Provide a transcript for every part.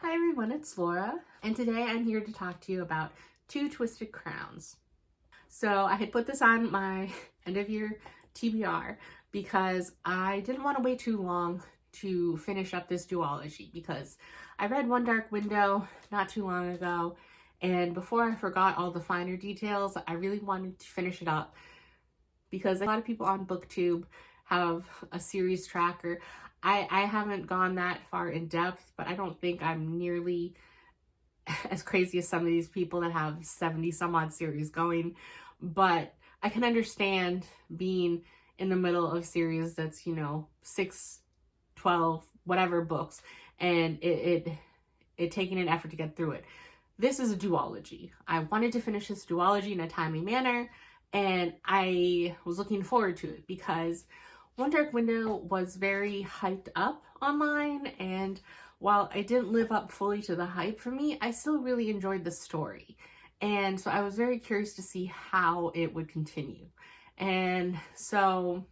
Hi everyone, it's Laura, and today I'm here to talk to you about Two Twisted Crowns. So I had put this on my end of year TBR because I didn't want to wait too long to finish up this duology, because I read One Dark Window not too long ago, and before I forgot all the finer details, I really wanted to finish it up because a lot of people on BookTube have a series tracker. I haven't gone that far in depth, but I don't think I'm nearly as crazy as some of these people that have 70 some odd series going. But I can understand being in the middle of series that's, 6, 12, whatever books, and it taking an effort to get through it. This is a duology. I wanted to finish this duology in a timely manner, and I was looking forward to it because One Dark Window was very hyped up online, and while I didn't live up fully to the hype for me, I still really enjoyed the story. And so I was very curious to see how it would continue. And so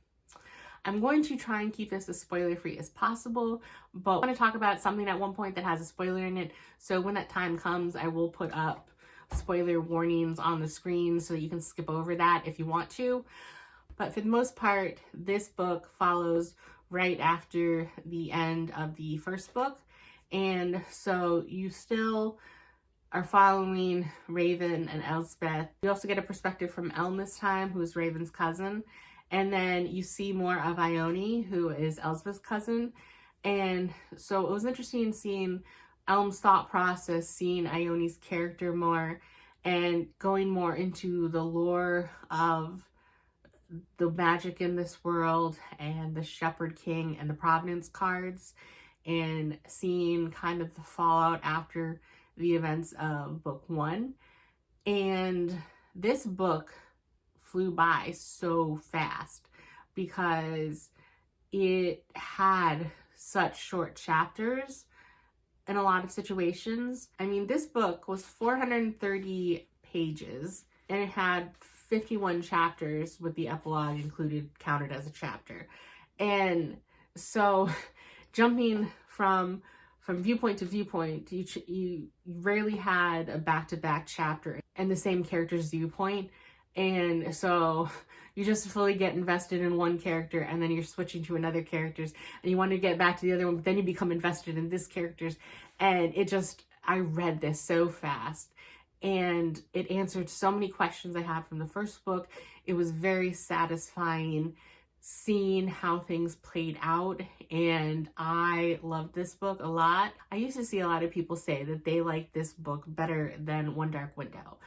I'm going to try and keep this as spoiler-free as possible, but I want to talk about something at one point that has a spoiler in it. So when that time comes, I will put up spoiler warnings on the screen so that you can skip over that if you want to. But for the most part, this book follows right after the end of the first book. And so you still are following Raven and Elspeth. You also get a perspective from Elm this time, who is Raven's cousin. And then you see more of Ione, who is Elspeth's cousin. And so it was interesting seeing Elm's thought process, seeing Ione's character more, and going more into the lore of the magic in this world and the Shepherd King and the Providence cards, and seeing kind of the fallout after the events of book 1. And this book flew by so fast because it had such short chapters in a lot of situations. I mean, this book was 430 pages and it had 51 chapters with the epilogue included, counted as a chapter. And so jumping from viewpoint to viewpoint, you rarely had a back-to-back chapter and the same character's viewpoint. And so you just fully get invested in one character, and then you're switching to another character's, and you want to get back to the other one, but then you become invested in this character's. And I read this so fast, and it answered so many questions I had from the first book. It was very satisfying seeing how things played out, and I loved this book a lot. I used to see a lot of people say that they like this book better than One Dark Window.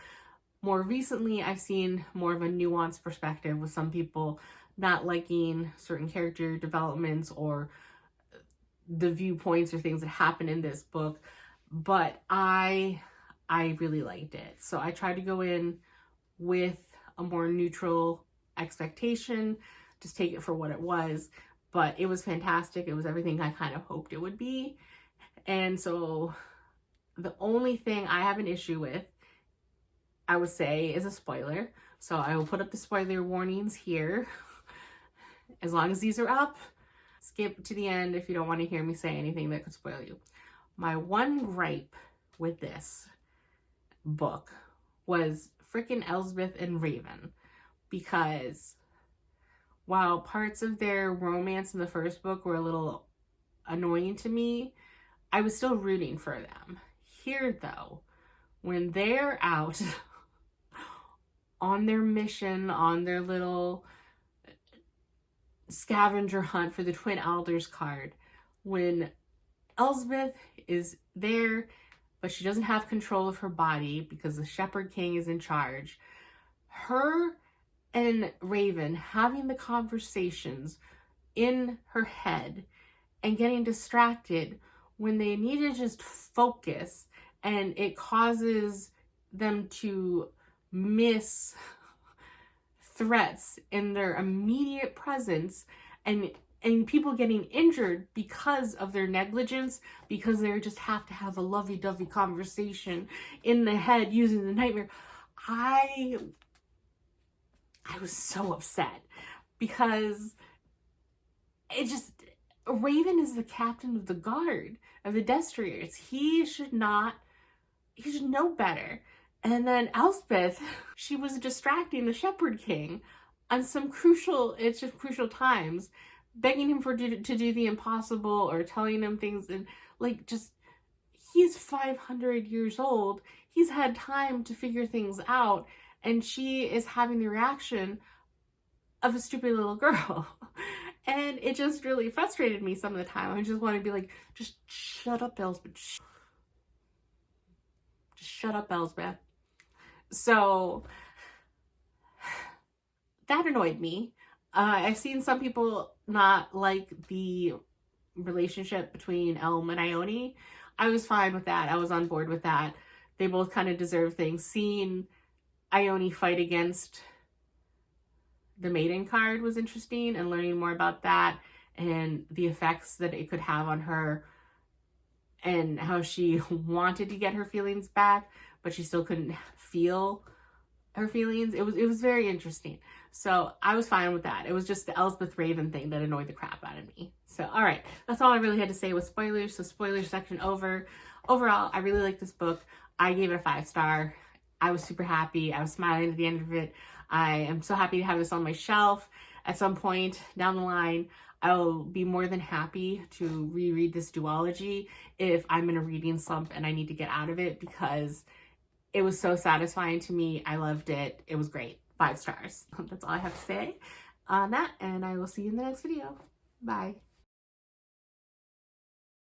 More recently, I've seen more of a nuanced perspective, with some people not liking certain character developments or the viewpoints or things that happen in this book, but I really liked it. So I tried to go in with a more neutral expectation, just take it for what it was, but it was fantastic. It was everything I kind of hoped it would be. And so the only thing I have an issue with, I would say, is a spoiler. So I will put up the spoiler warnings here. As long as these are up, skip to the end if you don't want to hear me say anything that could spoil you. My one gripe with this book was frickin' Elspeth and Raven, because while parts of their romance in the first book were a little annoying to me, I was still rooting for them. Here, though, when they're out on their mission, on their little scavenger hunt for the Twin Elders card, when Elspeth is there, but she doesn't have control of her body because the Shepherd King is in charge, her and Raven having the conversations in her head and getting distracted when they need to just focus, and it causes them to miss threats in their immediate presence, and people getting injured because of their negligence, because they just have to have a lovey-dovey conversation in the head using the nightmare. I was so upset because it just, Raven is the captain of the guard, of the Destriers. He should know better. And then Elspeth, she was distracting the Shepherd King on some crucial times, begging him to do the impossible or telling him things, and like, just, he's 500 years old. He's had time to figure things out, and she is having the reaction of a stupid little girl. And it just really frustrated me some of the time. I just want to be like, just shut up, Elspeth. Just shut up, Elspeth. So that annoyed me. I've seen some people not like the relationship between Elm and Ione. I was fine with that. I was on board with that. They both kind of deserve things. Seeing Ione fight against the Maiden card was interesting, and learning more about that and the effects that it could have on her, and how she wanted to get her feelings back, but she still couldn't feel her feelings. It was very interesting. So I was fine with that. It was just the Elspeth Raven thing that annoyed the crap out of me. So, all right, that's all I really had to say with spoilers. So spoiler section over. Overall, I really like this book. I gave it a 5-star. I was super happy. I was smiling at the end of it. I am so happy to have this on my shelf. At some point down the line, I'll be more than happy to reread this duology if I'm in a reading slump and I need to get out of it, because it was so satisfying to me. I loved it. It was great. 5 stars. That's all I have to say on that, and I will see you in the next video. Bye.